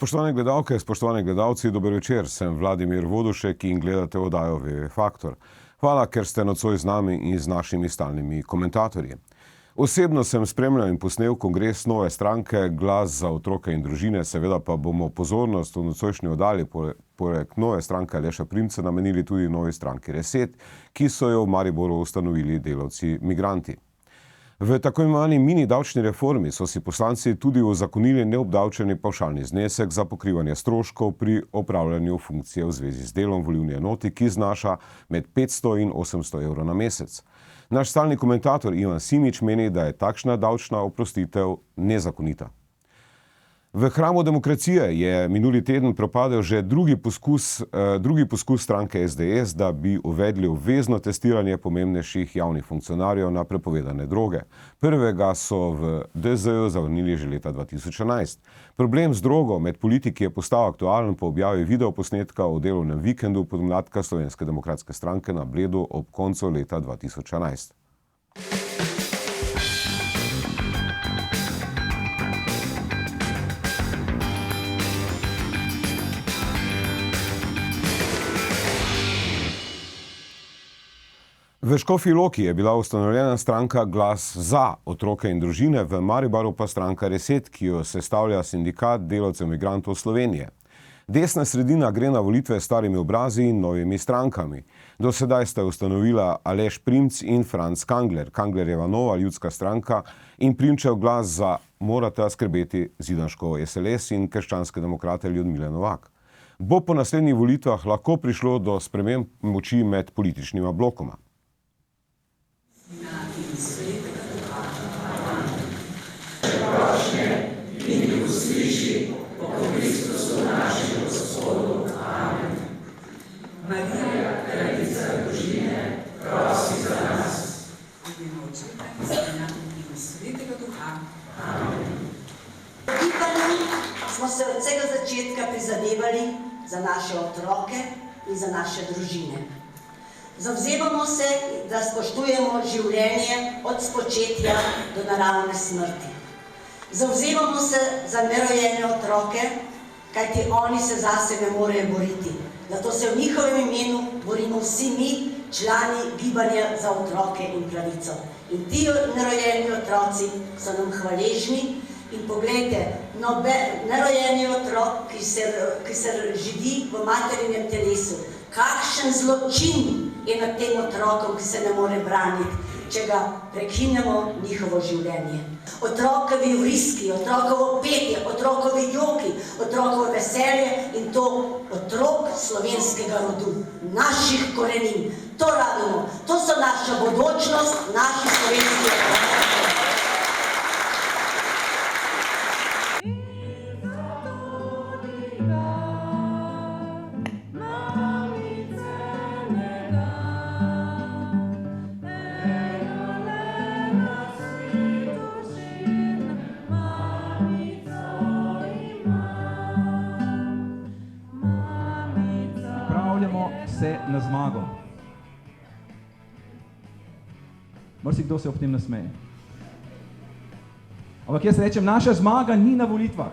Spoštovane gledalke, spoštovani gledalci, dober večer. Sem Vladimir Vodušek in gledate oddajo VV Faktor. Hvala, ker ste nocoj z nami in z našimi stalnimi komentatorji. Osebno sem spremljal in posnel kongres nove stranke Glas za otroke in družine, seveda pa bomo pozornost v nocojšnji oddaji poleg nove stranke Aleša Primca namenili tudi novi stranki Reset, ki so jo v Mariboru ustanovili delavci migranti. V tako imenovani mini davčni reformi so si poslanci tudi uzakonili neobdavčeni pavšalni znesek za pokrivanje stroškov pri opravljanju funkcije v zvezi z delom volilni enoti, ki znaša med 500 in 800 evrov na mesec. Naš stalni komentator Ivan Simič meni, da je takšna davčna oprostitev nezakonita. V hramu demokracije je minuli teden propadel že drugi poskus stranke SDS, da bi uvedli obvezno testiranje pomembnejših javnih funkcionarjev na prepovedane droge. Prvega so v DZ-ju zavrnili že leta 2011. Problem z drogo med politiki je postal aktualen po objavi videoposnetka o delovnem vikendu podmladka Slovenske demokratske stranke na Bledu ob koncu leta 2011. V Škofji Loki je bila ustanovljena stranka Glas za otroke in družine, v Mariboru pa stranka Reset, ki jo sestavlja sindikat delavcev migrantov Slovenije. Desna sredina gre na volitve s starimi obrazi in novimi strankami. Do sedaj sta ustanovila Aleš Primc in Franc Kangler, Kanglerjeva nova ljudska stranka in Primčev Glas za morata skrbeti Zidanško SLS in krščanske demokrate Ljudmile Novak. Bo po naslednjih volitvah lahko prišlo do sprememb moči med političnima blokoma. Marija, kraljica družine, prosi za nas. V imenu Očeta in Sina in Svetega Duha. Amen. V gibanju smo se od vsega začetka prizadevali za naše otroke in za naše družine. Zavzemamo se, da spoštujemo življenje od spočetja do naravne smrti. Zavzemamo se za nerojene otroke, kajti oni se zase ne morejo boriti. Zato se v njihovem imenu borimo vsi mi, člani gibanja za otroke in pravico. In ti nerojeni otroci so nam hvaležni. In poglejte, nerojeni otrok, ki se židi v materinem telesu, kakšen zločin je nad tem otrokom, ki se ne more braniti, če ga prekinemo njihovo življenje. Otrokovi vriski, otrokovo petje, otrokovi joki, otrokovo veselje in to otrok slovenskega rodu, naših korenin. To rabimo, to so naša bodočnost, naši slovenski otroci. Se na zmago. Marsikdo se ob tem nasmeje. Ampak jaz rečem, naša zmaga ni na volitvah.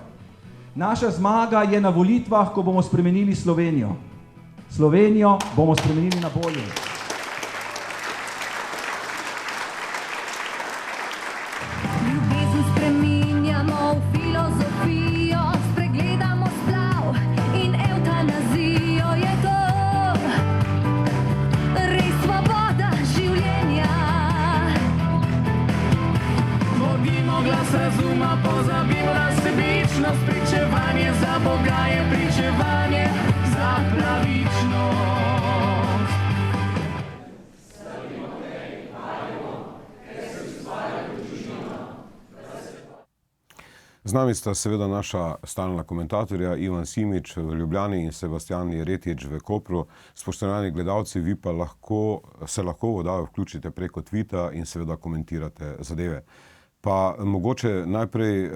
Naša zmaga je na volitvah, ko bomo spremenili Slovenijo. Slovenijo bomo spremenili na bolje. Ljubezen spreminjamo v filozofijo, spregledamo splav in evtanazijo je to. Glas razuma, pozabil na sebičnost, pričevanje za Boga je pričevanje za pravičnost. Z nami sta seveda naša stalna komentatorja Ivan Simič v Ljubljani in Sebastian Jeretič v Kopru. Spoštovani gledalci, vi pa se lahko v oddajo vključite preko tvita in seveda komentirate zadeve. Pa mogoče najprej,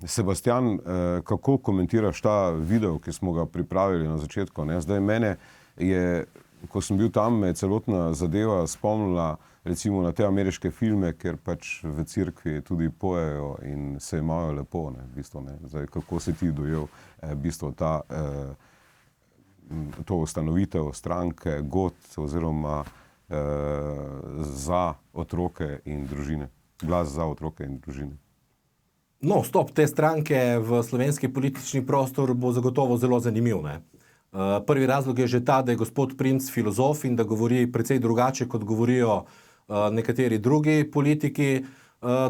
Sebastian, kako komentiraš ta video, ki smo ga pripravili na začetku? Zdaj mene je ko sem bil tam, me je celotna zadeva spomnila recimo na te ameriške filme, kjer pač v cerkvi tudi pojejo in se imajo lepo, ne, v bistvu, ne. Zdaj, kako si ti dojel v bistvu to ustanovitev stranke GOT oziroma za otroke in družine, glas za otroke in družine? No, vstop te stranke v slovenski politični prostor bo zagotovo zelo zanimiv, ne. Prvi razlog je že ta, da je gospod Primc filozof in da govori precej drugače, kot govorijo nekateri drugi politiki.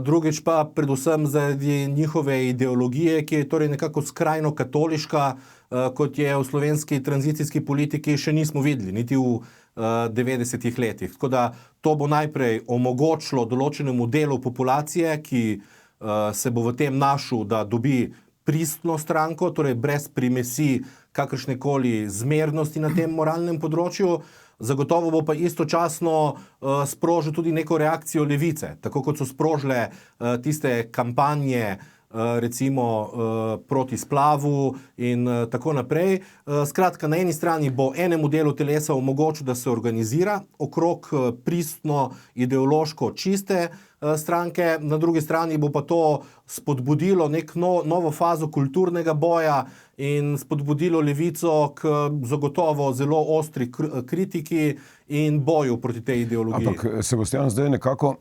Drugič pa predvsem zaradi njihove ideologije, ki je torej nekako skrajno katoliška, kot je v slovenski tranzicijski politiki še nismo videli, niti v 90-ih letih. Tako da to bo najprej omogočilo določenemu delu populacije, ki se bo v tem našel, da dobi pristno stranko, torej brez primesi kakršnekoli zmernosti na tem moralnem področju. Zagotovo bo pa istočasno sprožil tudi neko reakcijo levice, tako kot so sprožile tiste kampanje recimo proti splavu in tako naprej. Skratka, na eni strani bo enemu delu telesa omogočil, da se organizira okrog pristno ideološko čiste stranke, na drugi strani bo pa to spodbudilo nek novo fazo kulturnega boja in spodbudilo levico k zagotovo zelo ostri kritiki in boju proti tej ideologiji. Ampak, Sebastian, zdaj nekako,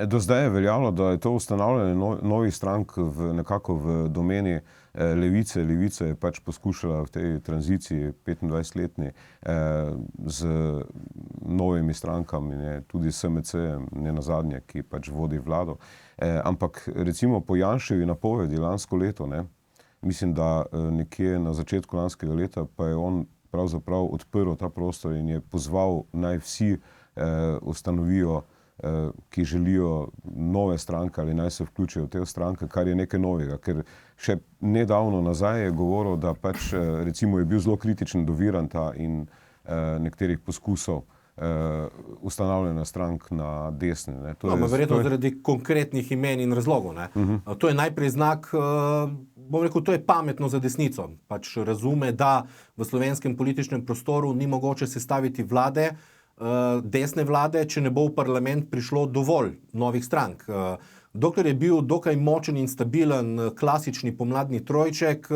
do zdaj je veljalo, da je to ustanavljanje novih strank nekako v domeni levice. Levica je pač poskušala v tej tranziciji 25-letni z novimi strankami, ne, tudi SMC, ne nazadnje, ki pač vodi vlado. Ampak recimo po Janševi napovedi lansko leto, ne, mislim, da nekje na začetku lanskega leta pa je on pravzaprav odprl ta prostor in je pozval naj vsi ustanovijo, ki želijo nove stranke ali naj se vključijo v te stranke, kar je nekaj novega, ker še nedavno nazaj je govoril, da pač recimo je bil zelo kritičen do Viranta in nekaterih poskusov ustanavljanja strank na desni. Ne. Verjetno zaradi konkretnih imen in razlogov. Ne. To je najprej znak, bom rekel, to je pametno za desnico. Pač razume, da v slovenskem političnem prostoru ni mogoče sestaviti vlade, desne vlade, če ne bo v parlament prišlo dovolj novih strank. Dokler je bil dokaj močen in stabilen klasični pomladni trojček,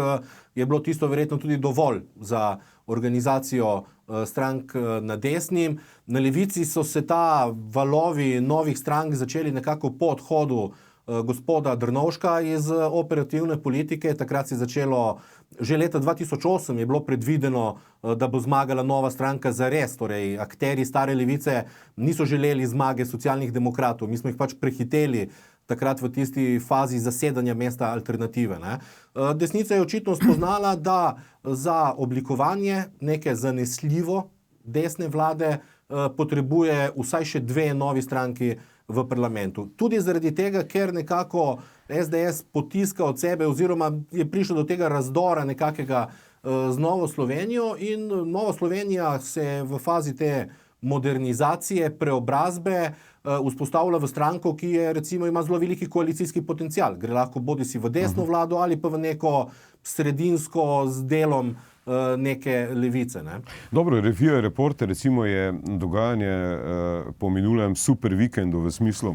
je bilo tisto verjetno tudi dovolj za organizacijo strank na desni. Na levici so se ta valovi novih strank začeli nekako po odhodu gospoda Drnovška iz operativne politike. Takrat se je začelo, že leta 2008 je bilo predvideno, da bo zmagala nova stranka zares, torej akterji stare levice niso želeli zmage socialnih demokratov, mi smo jih pač prehiteli takrat v tisti fazi zasedanja mesta alternative. Ne. Desnica je očitno spoznala, da za oblikovanje neke zanesljivo desne vlade potrebuje vsaj še dve novi stranki v parlamentu. Tudi zaradi tega, ker nekako SDS potiska od sebe oziroma je prišlo do tega razdora nekakega z Novo Slovenijo in Nova Slovenija se v fazi te modernizacije, preobrazbe vzpostavlja v stranko, ki je recimo ima zelo veliki koalicijski potencial. Gre lahko bodisi v desno vlado ali pa v neko sredinsko z delom neke levice. Ne? Dobro, revija Reporter recimo je dogajanje po minulem super vikendu v smislu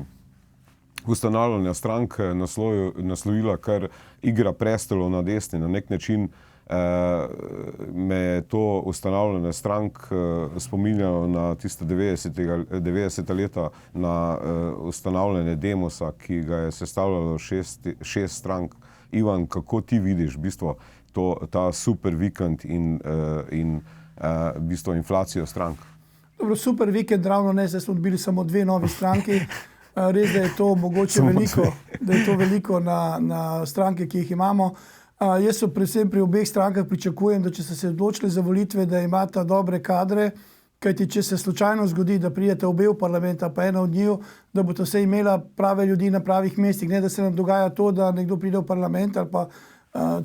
ustanavljanja strank naslovila kar Igra prestolov na desni. Na nek način me je to ustanavljanje strank spominjalo na tiste 90. leta na ustanavljanje Demosa, ki ga je sestavljalo šest strank. Ivan, kako ti vidiš v bistvu ta super vikend in v bistvu inflacijo strank? Dobro, super vikend ravno ne, zdaj smo dobili samo dve novi stranki. Res, da je to mogoče veliko, da je to veliko na stranke, ki jih imamo. Jaz so predvsem pri obeh strankah pričakujem, da če ste se odločili za volitve, da imata dobre kadre, kajti če se slučajno zgodi, da pridete obe v parlament, pa ena od njiju, da boste vse imela prave ljudi na pravih mestih, ne da se nam dogaja to, da nekdo pride v parlament ali pa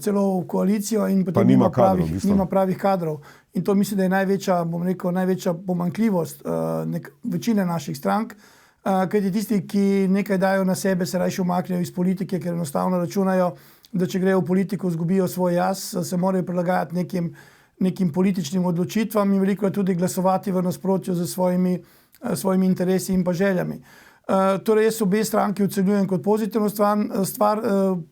celo v koalicijo in potem nima pravih kadrov. In to mislim, da je največja pomanjkljivost večine naših strank, kajti tisti, ki nekaj dajo na sebe, se rajši umaknejo iz politike, ker enostavno računajo, da če grejo v politiko, izgubijo svoj jaz, se morajo prilagajati nekim nekim političnim odločitvam in veliko tudi glasovati v nasprotju z svojimi interesi in pa željami. Torej jaz obe stranki ocenjujem kot pozitivno stvar,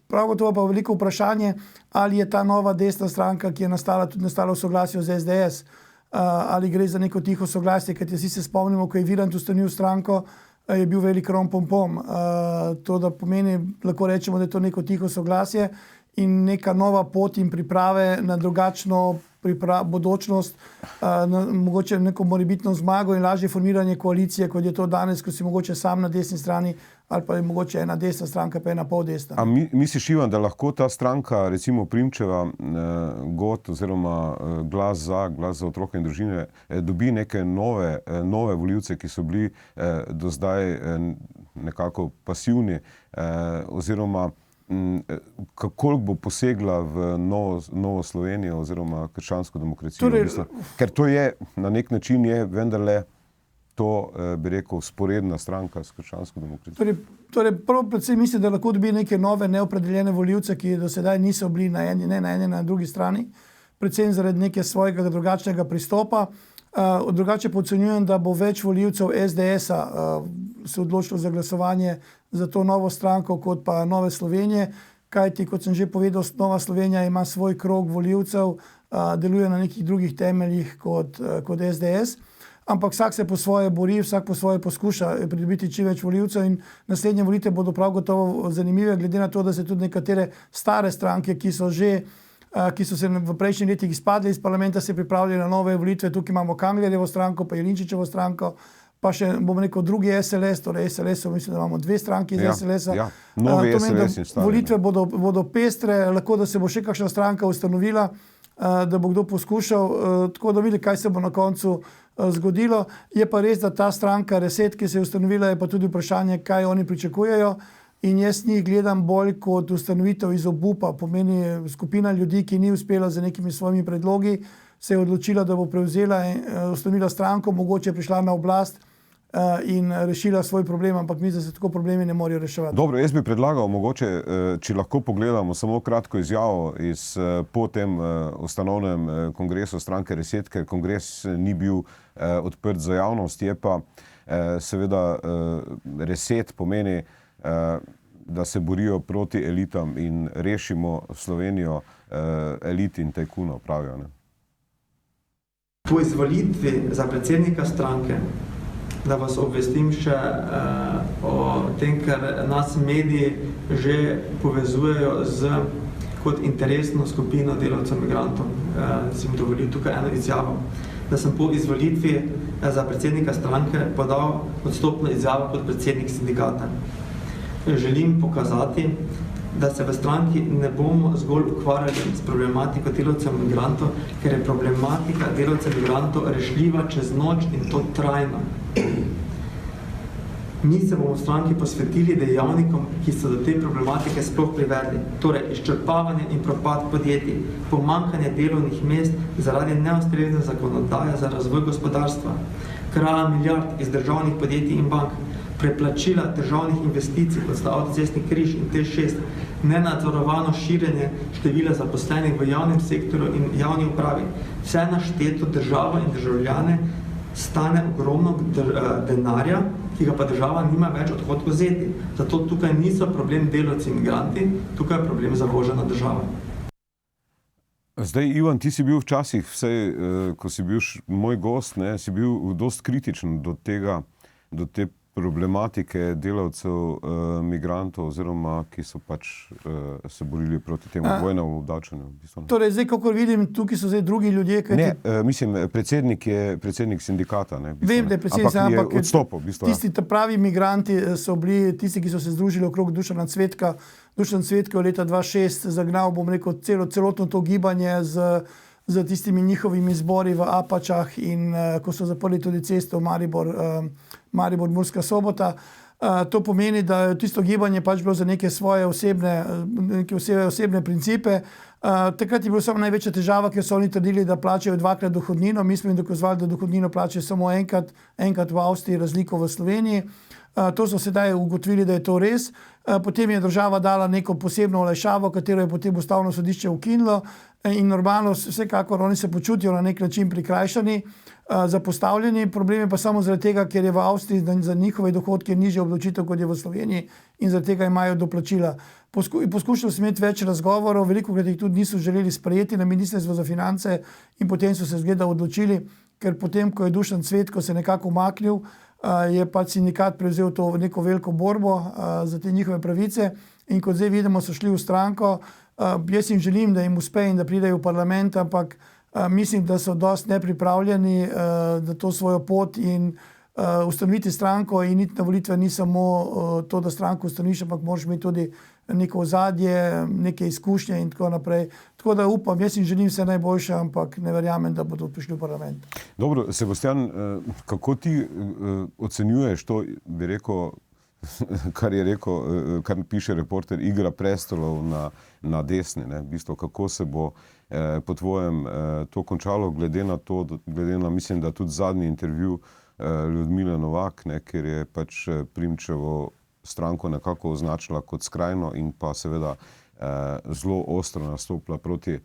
prav gotovo pa veliko vprašanje, ali je ta nova desna stranka, ki je nastala v soglasju z SDS, ali gre za neko tiho soglasje, kajti vsi se spomnimo, ko je Virant ustanovil stranko, je bil velik rom-pom-pom. To da pomeni, lahko rečemo, da je to neko tiho soglasje in neka nova pot in priprave na drugačno bodočnost, mogoče neko morebitno zmago in lažje formiranje koalicije, kot je to danes, ko si mogoče sam na desni strani ali pa je mogoče ena desna stranka pa ena pol desna. A misliš, Ivan, da lahko ta stranka, recimo Primčeva, GOT oziroma Glas za otroke in družine, dobi neke nove volivce, ki so bili do zdaj nekako pasivni, oziroma kako bo posegla v novo Slovenijo oziroma krščansko demokracijo? Ker to je, na nek način je vendarle to, bi rekel, sporedna stranka s krščansko demokracijo. Torej prvo predvsem mislim, da lahko dobi neke nove neopredeljene volivce, ki do sedaj niso bili ne na eni, na drugi strani, predvsem zaradi neke svojega drugačnega pristopa. Drugače podcenjujem, da bo več volivcev SDS-a se odločilo za glasovanje za to novo stranko kot pa Nove Slovenije, kajti, kot sem že povedal, Nova Slovenija ima svoj krog volivcev, deluje na nekih drugih temeljih kot SDS, ampak vsak se po svoje bori, vsak po svoje poskuša pridobiti čim več volivcev in naslednje volitve bodo prav gotovo zanimive, glede na to, da se tudi nekatere stare stranke, ki so se v prejšnjih letih izpadli iz parlamenta, se pripravljali na nove volitve. Tukaj imamo Kanglerjevo stranko, pa Jelinčičevo stranko, pa še, bomo rekel, drugi SLS, torej SLS-ov, mislim, da imamo dve stranki iz SLS-a. Ja, novi SLS in stari. Volitve bodo pestre, lahko da se bo še kakšna stranka ustanovila, da bo kdo poskušal, tako da vidi, kaj se bo na koncu zgodilo. Je pa res, da ta stranka Reset, ki se je ustanovila, je pa tudi vprašanje, kaj oni pričakujejo. In jaz njih gledam bolj kot ustanovitev iz obupa, pomeni skupina ljudi, ki ni uspela z nekimi svojimi predlogi, se je odločila, da bo prevzela in ustanovila stranko, mogoče prišla na oblast in rešila svoj problem, ampak mislim, da se tako problemi ne morejo reševati. Dobro, jaz bi predlagal mogoče, če lahko pogledamo samo kratko izjavo po tem ustanovnem kongresu stranke Reset, ker kongres ni bil odprt za javnost, je pa seveda Reset pomeni, da se borijo proti elitam in rešimo Slovenijo elit in tajkunov, pravijo. Ne? Po izvolitvi za predsednika stranke, da vas obvestim še o tem, ker nas mediji že povezujejo kot interesno skupino delavcev migrantov. Si mi dovolil tukaj eno izjavo, da sem po izvolitvi za predsednika stranke podal odstopno izjavo kot predsednik sindikata. Želim pokazati, da se v stranki ne bomo zgolj ukvarjali s problematiko delavcev migrantov, ker je problematika delavcev migrantov rešljiva čez noč in to trajno. Mi se bomo v stranki posvetili dejavnikom, ki so do te problematike sploh privedli, torej izčrpavanje in propad podjetij, pomanjkanje delovnih mest zaradi neustrezne zakonodaje za razvoj gospodarstva, kraja milijard iz državnih podjetij in bank, preplačila državnih investicij, kot sta avtocestni križ in T6, nenadzorovano širjenje števila zaposlenih v javnem sektorju in javni upravi. Vse našteto državo in državljane stane ogromno denarja, ki ga pa država nima več od kod vzeti. Zato tukaj niso problem delavci in migranti, tukaj je problem zavožena država. Zdaj, Ivan, ti si bil včasih, ko si bil moj gost, si bil dost kritičen do te problematike delavcev migrantov oziroma ki so pač se borili proti temu dvojnemu obdavčenju. Torej, zdaj, kakor vidim, tukaj so zdaj drugi ljudje, mislim, predsednik je predsednik sindikata. Vem, da je predsednik, ampak odstopil. Tisti pravi migranti so bili tisti, ki so se združili okrog Dušana Cvetka. Dušan Cvetko je leta 2006 zagnal, bom rekel, celotno to gibanje z tistimi njihovimi zbori v Apačah in ko so zaprli tudi cesto Maribor-Murska Sobota. To pomeni, da je tisto gibanje pač bilo za neke svoje osebne principe. Takrat je bilo samo največja težava, ker so oni trdili, da plačajo dvakrat dohodnino. Mi smo jim dokazovali, da dohodnino plačajo samo enkrat v Avstriji, razliko v Sloveniji. To so sedaj ugotovili, da je to res. Potem je država dala neko posebno olajšavo, katero je potem ustavno sodišče ukinilo in normalno vsekakor oni se počutijo na nek način prikrajšani, zapostavljeni. Problem je pa samo zaradi tega, ker je v Avstriji za njihove dohodke nižja obdavčitev, kot je v Sloveniji, in zaradi tega imajo doplačila. Poskušali smo imeti več razgovorov, velikokrat jih tudi niso želeli sprejeti na Ministrstvo za finance in potem so se zgleda odločili, ker potem, ko je Dušan Cvetko se nekako umaknil, je pač sindikat prevzel to neko veliko borbo za te njihove pravice in kot zdaj vidimo, so šli v stranko. Jaz jim želim, da jim uspe in da pridejo v parlament, ampak mislim, da so dosti nepripravljeni za to svojo pot in ustanoviti stranko in iti na volitve ni samo to, da stranko ustanoviš, ampak moraš imeti tudi neko ozadje, neke izkušnje in tako naprej. Tako da upam, jaz jim želim vse najboljše, ampak ne verjamem, da bodo prišli v parlament. Dobro, Sebastian, kako ti ocenjuješ to, bi rekel, kar piše Reporter, igra prestolov na desni, ne? V bistvu, kako se bo po tvojem to končalo, glede na, mislim, da tudi zadnji intervju Ljudmile Novak, ne, ker je pač Primčevo stranko nekako označila kot skrajno in pa seveda zelo ostro nastopila proti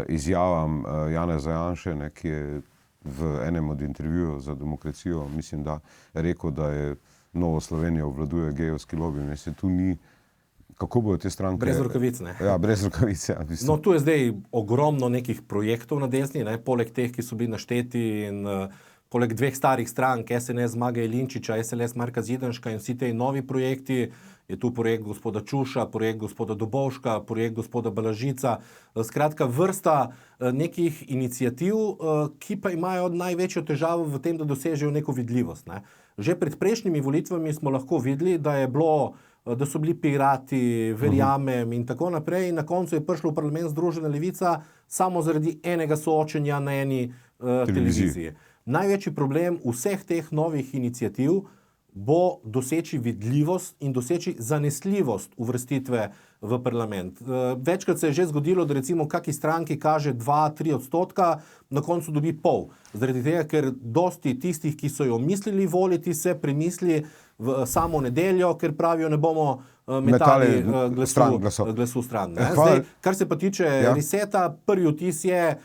izjavam Janeza Janše, ne, ki je v enem od intervjujev za Demokracijo, mislim, da rekel, da je Novo Slovenijo obvladuje gejovski lobby. Mislim, tu ni, kako bodo te stranke... Brez rokavic, ne? Ja, brez rokavic, ja. No, tu je zdaj ogromno nekih projektov na desni, ne? Poleg teh, ki so bili našteti in poleg dveh starih strank, SNS Zmaga Jelinčiča, SLS Marka Zidanška in vsi te novi projekti, je tu projekt gospoda Čuša, projekt gospoda Dobovška, projekt gospoda Balažica, skratka vrsta nekih iniciativ, ki pa imajo največjo težavo v tem, da dosežejo neko vidljivost, ne? Že pred prejšnjimi volitvami smo lahko videli, da so bili pirati, verjamem in tako naprej, in na koncu je prišlo v parlament Združena levica samo zaradi enega soočenja na eni televiziji. Največji problem vseh teh novih iniciativ bo doseči vidljivost in doseči zanesljivost uvrstitve v parlament. Večkrat se je že zgodilo, da recimo kaki stranki kaže 2-3%, na koncu dobi pol. Zaradi tega, ker dosti tistih, ki so jo mislili voliti, se premisli v samo nedeljo, ker pravijo, ne bomo metali glasu stran. Zdaj, kar se pa tiče reseta, prvi vtis je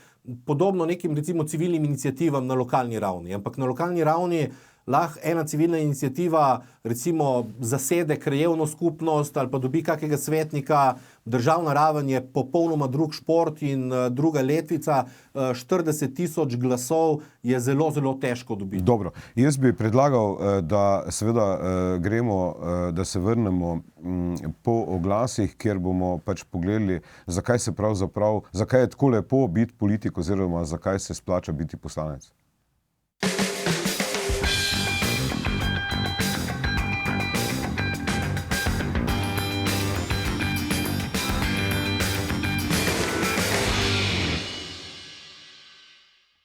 podobno nekim recimo civilnim iniciativam na lokalni ravni. Ampak na lokalni ravni lahko ena civilna iniciativa recimo zasede krajevno skupnost ali pa dobi kakega svetnika. Državna raven je popolnoma drug šport in druga letvica. 40,000 glasov je zelo, zelo težko dobiti. Dobro, jaz bi predlagal, da seveda gremo, da se vrnemo po oglasih, kjer bomo pač pogledali, zakaj je tako lepo biti politik oziroma zakaj se splača biti poslanec.